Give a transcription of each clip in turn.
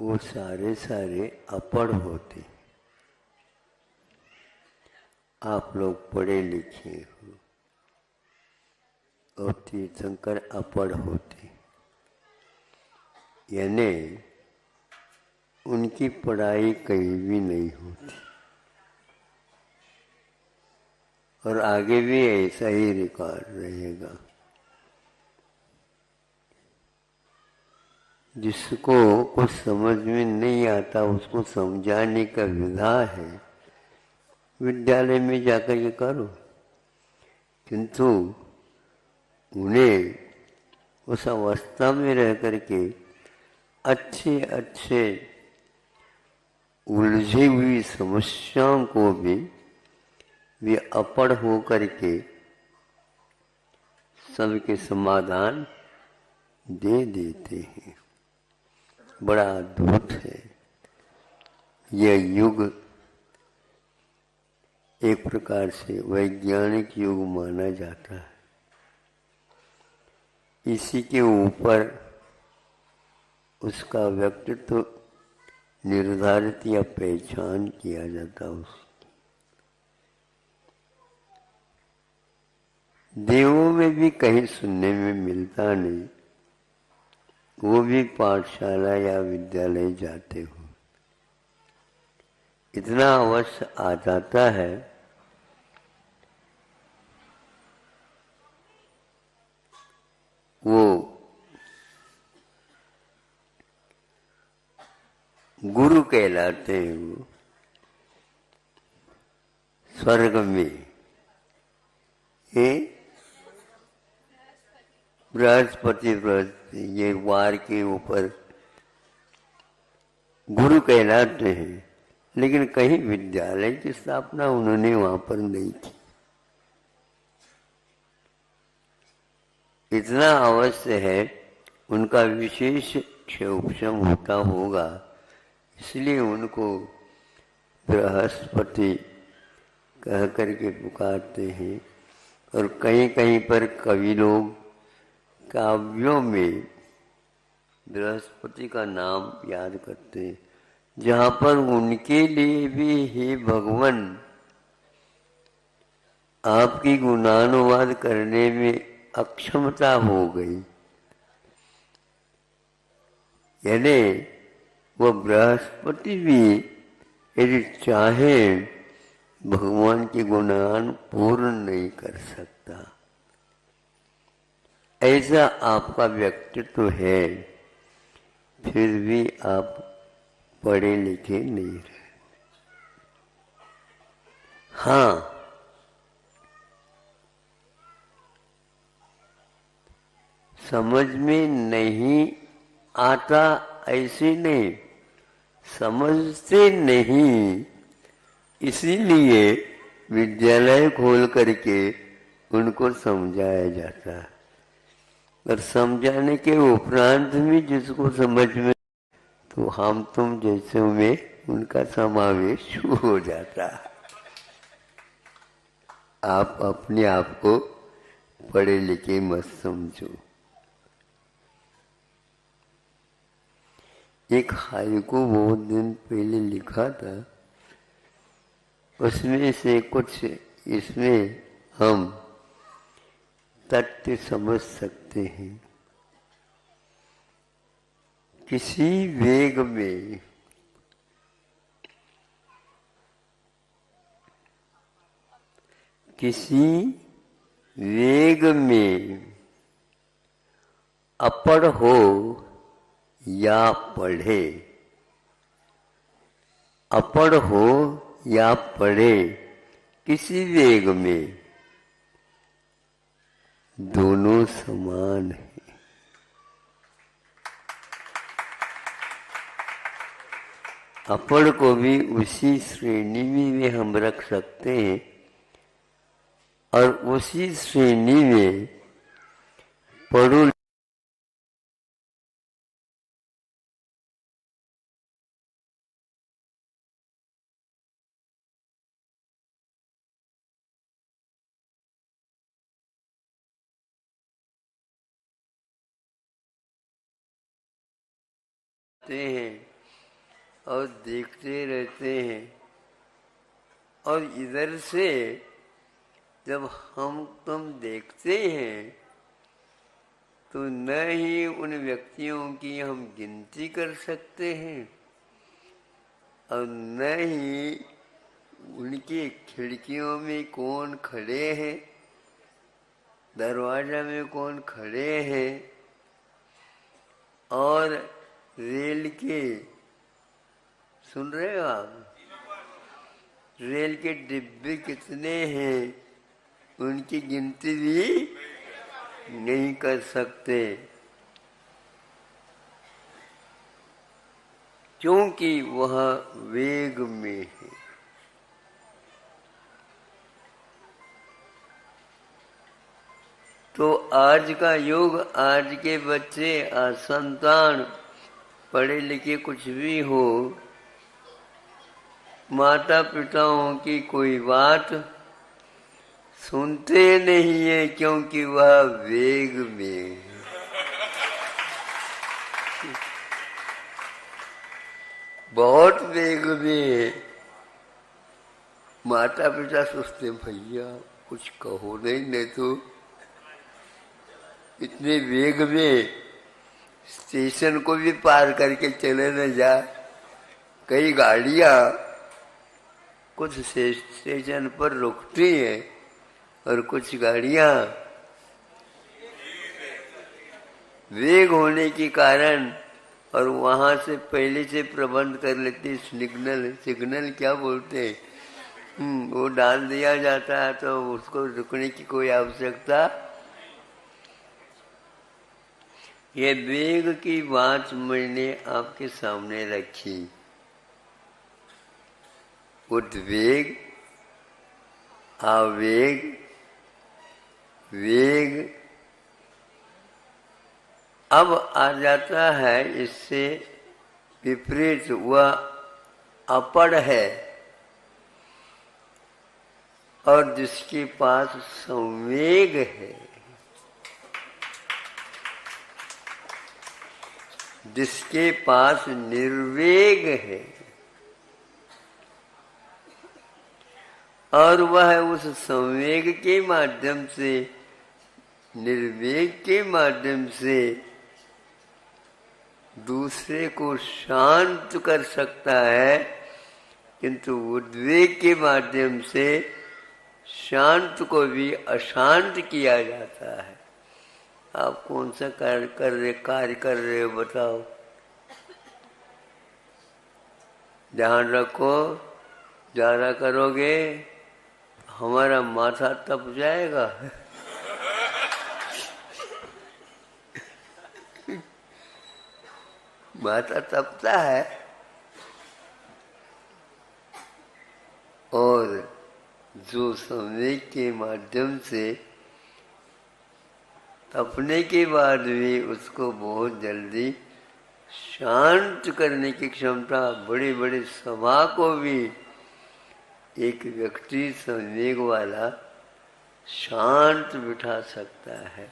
वो सारे सारे अपढ़ होते। आप लोग पढ़े लिखे हो और तीर्थंकर अपढ़ होते, यानी उनकी पढ़ाई कहीं भी नहीं होती और आगे भी ऐसा ही रिकॉर्ड रहेगा। जिसको कुछ समझ में नहीं आता उसको समझाने का विधा है, विद्यालय में जाकर ये करो, किंतु उन्हें उस अवस्था में रह करके अच्छे अच्छे उलझी हुई समस्याओं को भी वे अपढ़ हो करके सबके समाधान दे देते हैं। बड़ा अद्भुत है यह युग। एक प्रकार से वैज्ञानिक युग माना जाता है। इसी के ऊपर उसका व्यक्तित्व निर्धारित या पहचान किया जाता है। उसकी देवों में भी कहीं सुनने में मिलता नहीं, वो भी पाठशाला या विद्यालय जाते हो। इतना अवश्य आ जाता है वो गुरु कहलाते हैं। वो स्वर्ग में बृहस्पति ये वार के ऊपर गुरु कहलाते हैं, लेकिन कहीं विद्यालय की स्थापना उन्होंने वहां पर नहीं की। इतना अवश्य है उनका विशेष क्षोभम होता होगा, इसलिए उनको बृहस्पति कह करके पुकारते हैं। और कहीं कहीं पर कवि लोग काव्यों में बृहस्पति का नाम याद करते हैं, जहाँ पर उनके लिए भी हे भगवान आपकी गुणानुवाद करने में अक्षमता हो गई, यानी वो बृहस्पति भी यदि चाहे भगवान के गुणगान पूर्ण नहीं कर सकता। ऐसा आपका व्यक्तित्व है, फिर भी आप पढ़े लिखे नहीं रहे। हाँ, समझ में नहीं आता ऐसे नहीं, समझते नहीं, इसीलिए विद्यालय खोल करके उनको समझाया जाता है। और समझाने के उपरांत भी जिसको समझ में, तो हम तुम जैसे में उनका समावेश हो जाता है। आप अपने आप को पढ़े लिखे मत समझो। एक हाइकू बहुत दिन पहले लिखा था, उसमें से कुछ इसमें हम तथ्य समझ सकते हैं। किसी वेग में अपढ़ हो या पढ़े, अपढ़ हो या पढ़े, किसी वेग में दोनों समान है। अपढ़ को भी उसी श्रेणी में हम रख सकते हैं और उसी श्रेणी में पढ़ो हैं और देखते रहते हैं। और इधर से जब हम तुम देखते हैं तो न ही उन व्यक्तियों की हम गिनती कर सकते हैं और न ही उनकी खिड़कियों में कौन खड़े हैं, दरवाजा में कौन खड़े हैं, और रेल के, सुन रहे हो आप, रेल के डिब्बे कितने हैं उनकी गिनती भी नहीं कर सकते, क्योंकि वह वेग में है। तो आज का युग, आज के बच्चे, आज संतान, पढ़े लिखे कुछ भी हो, माता पिताओं की कोई बात सुनते नहीं है, क्योंकि वह वेग में है। बहुत वेग में। माता पिता सोचते भैया कुछ कहो नहीं तो इतने वेग में स्टेशन को भी पार करके चले न जाए। कई गाड़ियां कुछ स्टेशन पर रुकती हैं और कुछ गाड़ियां वेग होने के कारण और वहां से पहले से प्रबंध कर लेती। सिग्नल क्या बोलते हैं, वो डाल दिया जाता है तो उसको रुकने की कोई आवश्यकता। ये वेग की बात मैंने आपके सामने रखी। उद्वेग, आवेग, वेग। अब आ जाता है इससे विपरीत, वह अपढ़ है और जिसके पास संवेग है, जिसके पास निर्वेग है, और वह उस संवेग के माध्यम से, निर्वेग के माध्यम से दूसरे को शांत कर सकता है, किंतु उद्वेग के माध्यम से शांत को भी अशांत किया जाता है। आप कौन सा कार्य कर रहे हो बताओ? ध्यान रखो, ज्यादा करोगे हमारा माथा तप जाएगा। माथा तपता है और जो संवेग के माध्यम से तपने के बाद भी उसको बहुत जल्दी शांत करने की क्षमता, बड़ी बड़ी सभा को भी एक व्यक्ति संवेग वाला शांत बिठा सकता है।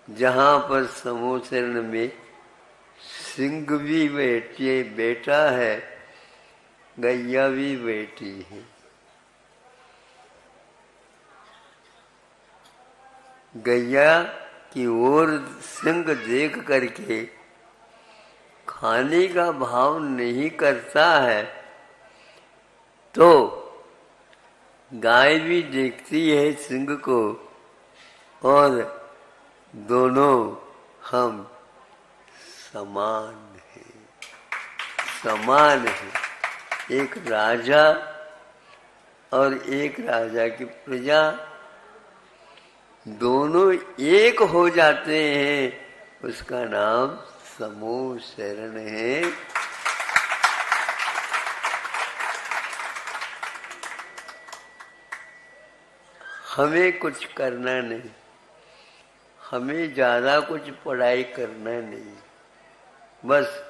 जहाँ पर समूह शरण में सिंह भी बैठा है, गैया भी बैठी है। गैया की ओर सिंह देख करके खाने का भाव नहीं करता है, तो गाय भी देखती है सिंह को, और दोनों हम समान हैं, समान हैं। एक राजा और एक राजा की प्रजा, दोनों एक हो जाते हैं, उसका नाम समूह शरण है। हमें कुछ करना नहीं, हमें ज्यादा कुछ पढ़ाई करना नहीं, बस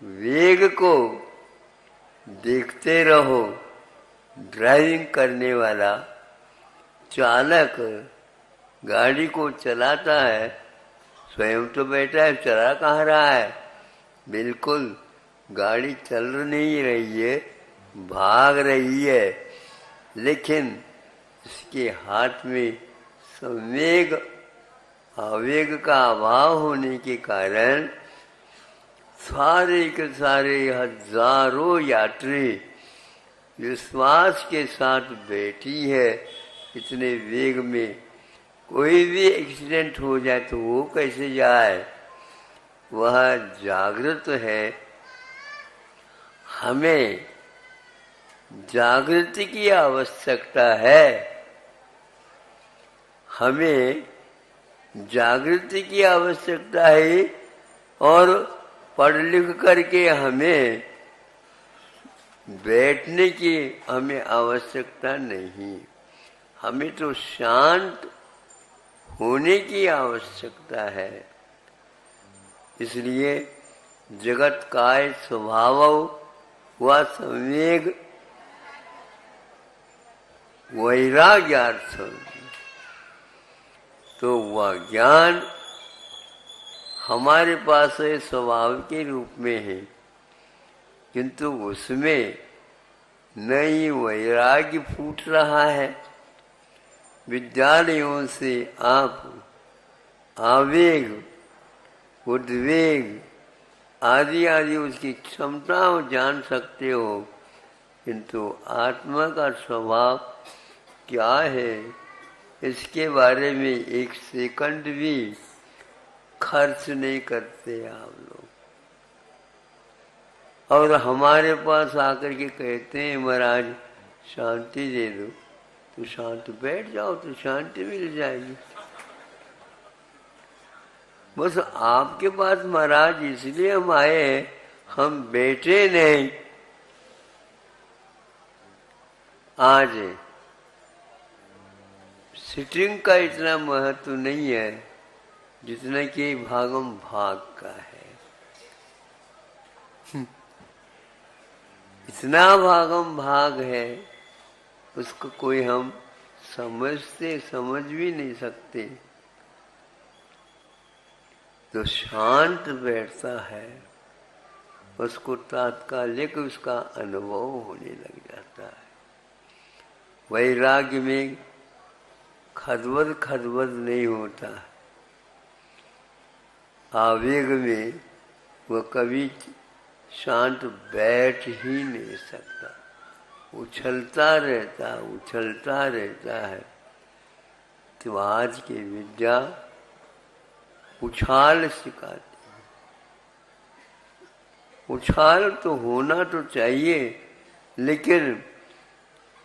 वेग को देखते रहो। ड्राइविंग करने वाला चालक गाड़ी को चलाता है, स्वयं तो बैठा है, चला कहाँ रहा है? बिल्कुल गाड़ी चल नहीं रही है, भाग रही है, लेकिन इसके हाथ में संवेग आवेग का अभाव होने के कारण सारे के सारे हजारों यात्री विश्वास के साथ बैठी है। इतने वेग में कोई भी एक्सीडेंट हो जाए तो वो कैसे जाए? वह जागृत है। हमें जागृति की आवश्यकता है। हमें जागृति की आवश्यकता है और पढ़ लिख करके हमें बैठने की हमें आवश्यकता नहीं। हमें तो शांत होने की आवश्यकता है। इसलिए जगत काय स्वभाव व संवेग वैराग्यार्थ, तो वह ज्ञान हमारे पास है, स्वभाव के रूप में है, किंतु उसमें नई वैराग्य फूट रहा है। विद्यालयों से आप आवेग, उद्वेग आदि आदि उसकी क्षमताओं जान सकते हो, किंतु आत्मा का स्वभाव क्या है इसके बारे में एक सेकंड भी खर्च नहीं करते आप लोग। और हमारे पास आकर के कहते हैं महाराज शांति दे दो, तो शांत बैठ जाओ तो शांति मिल जाएगी। बस आपके पास महाराज इसलिए हम आए हैं, हम बैठे नहीं। आज सिटिंग का इतना महत्व नहीं है जितना कि भागम भाग का है। इतना भागम भाग है, उसको कोई हम समझ भी नहीं सकते। तो शांत बैठता है उसको तात्कालिक उसका अनुभव होने लग जाता है। वैराग्य में खदबद नहीं होता। आवेग में वह कभी शांत बैठ ही नहीं सकता, उछलता रहता है। तो आज की विद्या उछाल सिखाती है। उछाल तो होना तो चाहिए, लेकिन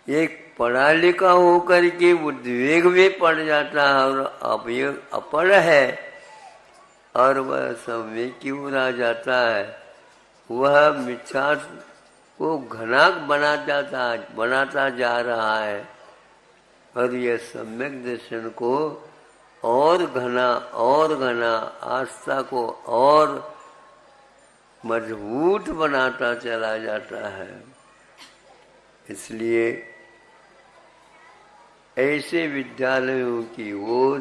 एक पढ़ा लिखा होकर के उद्वेग में पड़ जाता है और अपढ़ है और वह संवेग की ओर आ जाता है। वह मिथ्या को घना बनाता जा रहा है और यह सम्यक दर्शन को और घना आस्था को और मजबूत बनाता चला जाता है। इसलिए ऐसे विद्यालयों की ओर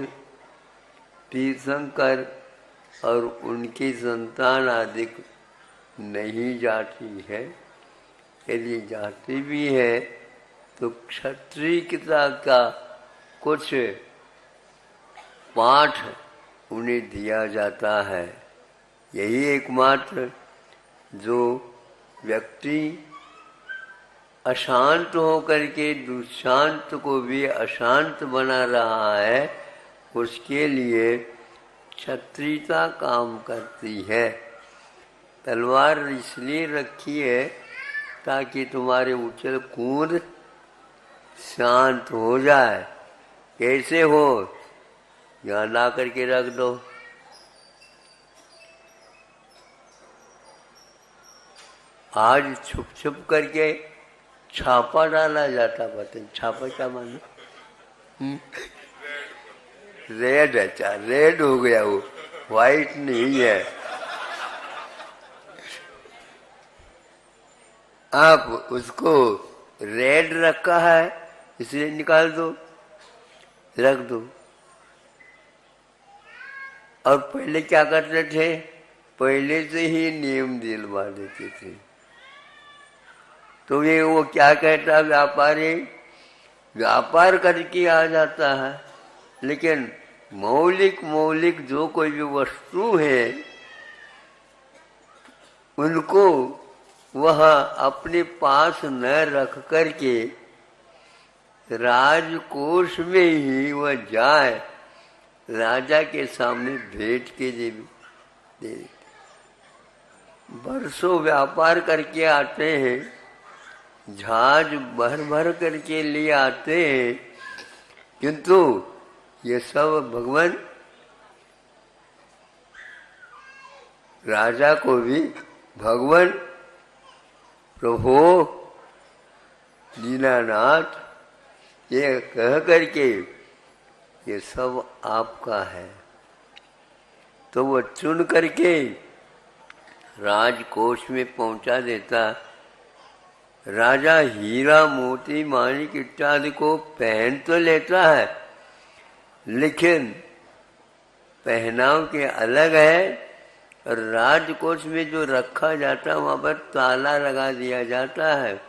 तीर्थंकर और उनकी संतान आदि नहीं जाती है। यदि जाती भी है तो क्षत्रियता का कुछ पाठ उन्हें दिया जाता है। यही एकमात्र जो व्यक्ति अशांत होकर के दुशांत को भी अशांत बना रहा है, उसके लिए क्षत्रियता काम करती है। तलवार इसलिए रखी है ताकि तुम्हारे उछल कूद शांत हो जाए। कैसे हो? यहाँ ला करके रख दो। आज छुप छुप करके छापा डाला जाता। बताइए छापा क्या मानो? रेड, अच्छा रेड हो गया, वो व्हाइट नहीं है। आप उसको रेड रखा है इसलिए निकाल दो, रख दो। और पहले क्या करते थे? पहले से ही नियम दिलवा देते थे। तो ये वो क्या कहता, व्यापारी व्यापार करके आ जाता है, लेकिन मौलिक जो कोई भी वस्तु है उनको वह अपने पास न रख करके राजकोष में ही वह जाए, राजा के सामने भेंट के दे देते। बरसों व्यापार करके आते हैं, जहाज भर भर करके लिए आते हैं, किंतु ये सब भगवान राजा को भी भगवान प्रभु दीनानाथ ये कह करके ये सब आपका है, तो वो चुन करके राजकोष में पहुंचा देता। राजा हीरा मोती माणिक इत्यादि को पहन तो लेता है, लेकिन पहनाव के अलग है, और राजकोष में जो रखा जाता है वहां पर ताला लगा दिया जाता है,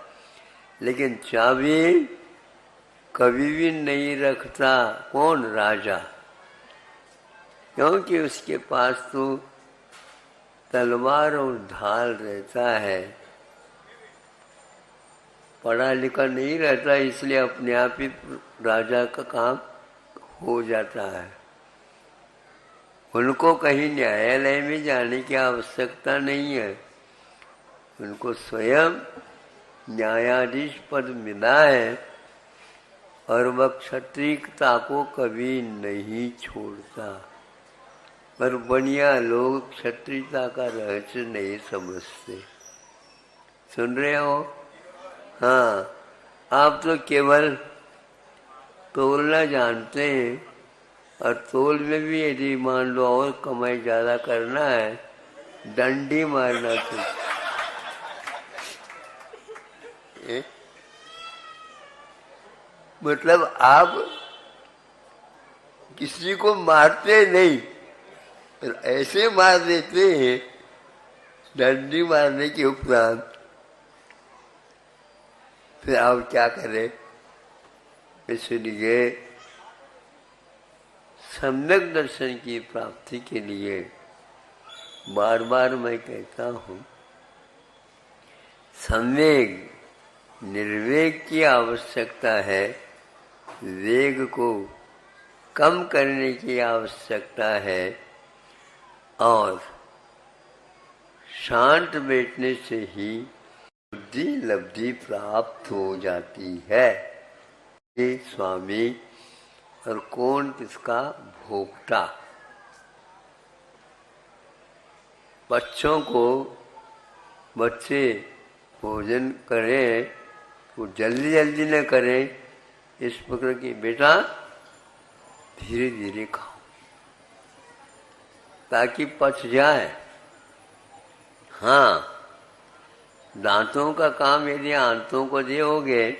लेकिन चाबी कभी भी नहीं रखता। कौन? राजा। क्योंकि उसके पास तो तलवार और ढाल रहता है, पढ़ा लिखा नहीं रहता, इसलिए अपने आप ही राजा का काम हो जाता है। उनको कहीं न्यायालय में जाने की आवश्यकता नहीं है, उनको स्वयं न्यायाधीश पद मिला है, और वह क्षत्रियता को कभी नहीं छोड़ता। पर बढ़िया लोग क्षत्रियता का रहस्य नहीं समझते। सुन रहे हो? हाँ, आप तो केवल तोलना जानते हैं, और तोल में भी यदि मान लो और कमाई ज्यादा करना है, डंडी मारना चाहिए। मतलब आप किसी को मारते नहीं, ऐसे मार देते हैं डंडी मारने के उपरांत, फिर आप क्या करें? इसलिए सम्यक दर्शन की प्राप्ति के लिए बार बार मैं कहता हूँ, सम्वेग निर्वेग की आवश्यकता है, वेग को कम करने की आवश्यकता है, और शांत बैठने से ही बुद्धि लब्धि प्राप्त हो जाती है। ये स्वामी और कौन किसका भोक्ता। बच्चों को बच्चे भोजन करें तो जल्दी जल्दी न करें, इस प्रकार की बेटा धीरे धीरे खाओ ताकि पच जाए। हाँ, दांतों का काम यदि आंतों को दोगे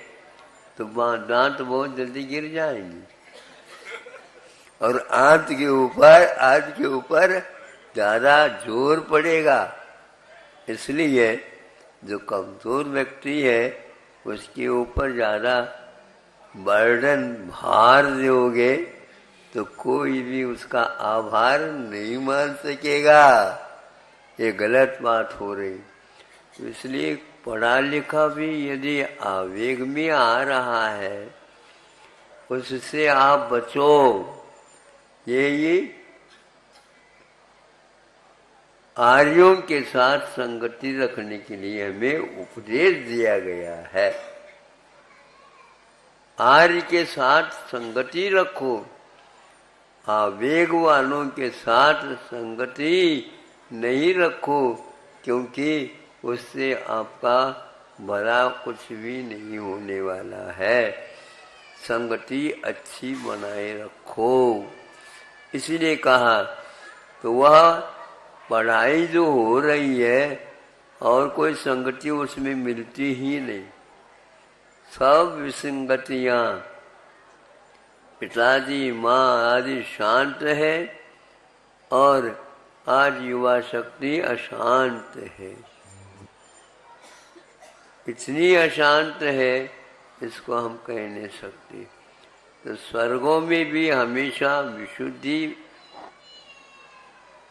तो दांत बहुत जल्दी गिर जाएंगे, और आंत के ऊपर ज्यादा जोर पड़ेगा। इसलिए जो कमजोर व्यक्ति है उसके ऊपर ज्यादा बर्डन भार दोगे तो कोई भी उसका आभार नहीं मान सकेगा। ये गलत बात हो रही। तो इसलिए पढ़ा लिखा भी यदि आवेग में आ रहा है उससे आप बचो। ये आर्यों के साथ संगति रखने के लिए हमें उपदेश दिया गया है। आर्य के साथ संगति रखो, आवेग वालों के साथ संगति नहीं रखो, क्योंकि उससे आपका भला कुछ भी नहीं होने वाला है। संगति अच्छी बनाए रखो। इसीलिए कहा तो वह पढ़ाई जो हो रही है और कोई संगति उसमें मिलती ही नहीं, सब विसंगतियां। पिताजी माँ आदि शांत है और आज युवा शक्ति अशांत है, इतनी अशांत है इसको हम कह नहीं सकते। तो स्वर्गों में भी हमेशा विशुद्धि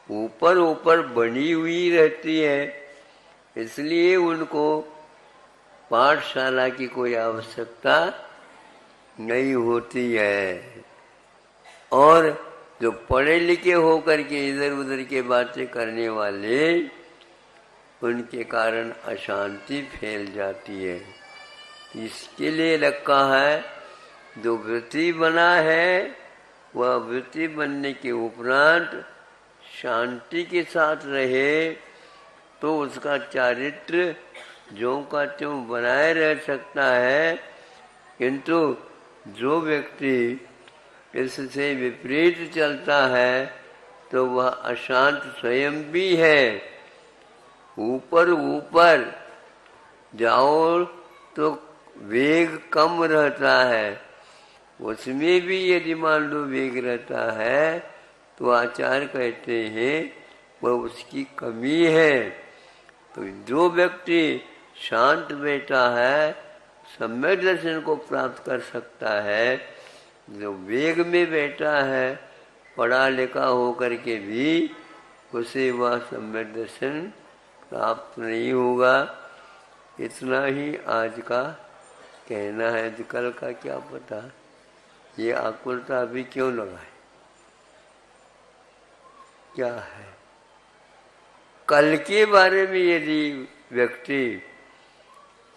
ऊपर ऊपर बनी हुई रहती है, इसलिए उनको पाठशाला की कोई आवश्यकता नहीं होती है। और जो पढ़े लिखे होकर के इधर उधर के बातें करने वाले, उनके कारण अशांति फैल जाती है। इसके लिए रखा है, जो वृत्ति बना है वह वृत्ति बनने के उपरांत शांति के साथ रहे तो उसका चारित्र ज्यों का त्यों बनाए रह सकता है। किंतु जो व्यक्ति इससे विपरीत चलता है तो वह अशांत स्वयं भी है। ऊपर ऊपर जाओ तो वेग कम रहता है, उसमें भी यदि मान लो वेग रहता है तो आचार्य कहते हैं वह उसकी कमी है। तो जो व्यक्ति शांत बैठा है सम्यक दर्शन को प्राप्त कर सकता है। जो वेग में बैठा है पढ़ा लिखा होकर के भी उसे वह सम्यक दर्शन प्राप्त नहीं होगा। इतना ही आज का कहना है, कल का क्या पता। ये आकुलता अभी क्यों लगाए, क्या है? कल के बारे में यदि व्यक्ति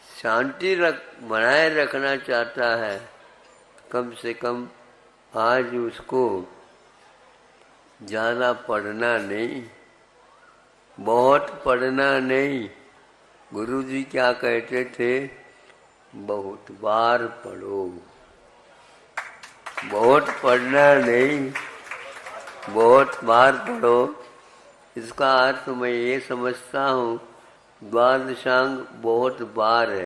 शांति बनाए रखना चाहता है, कम से कम आज उसको ज़्यादा पढ़ना नहीं, बहुत पढ़ना नहीं। गुरुजी क्या कहते थे? बहुत बार पढ़ो। बहुत पढ़ना नहीं, बहुत बार पढ़ो। इसका अर्थ मैं ये समझता हूँ, द्वादशांग बहुत बार है।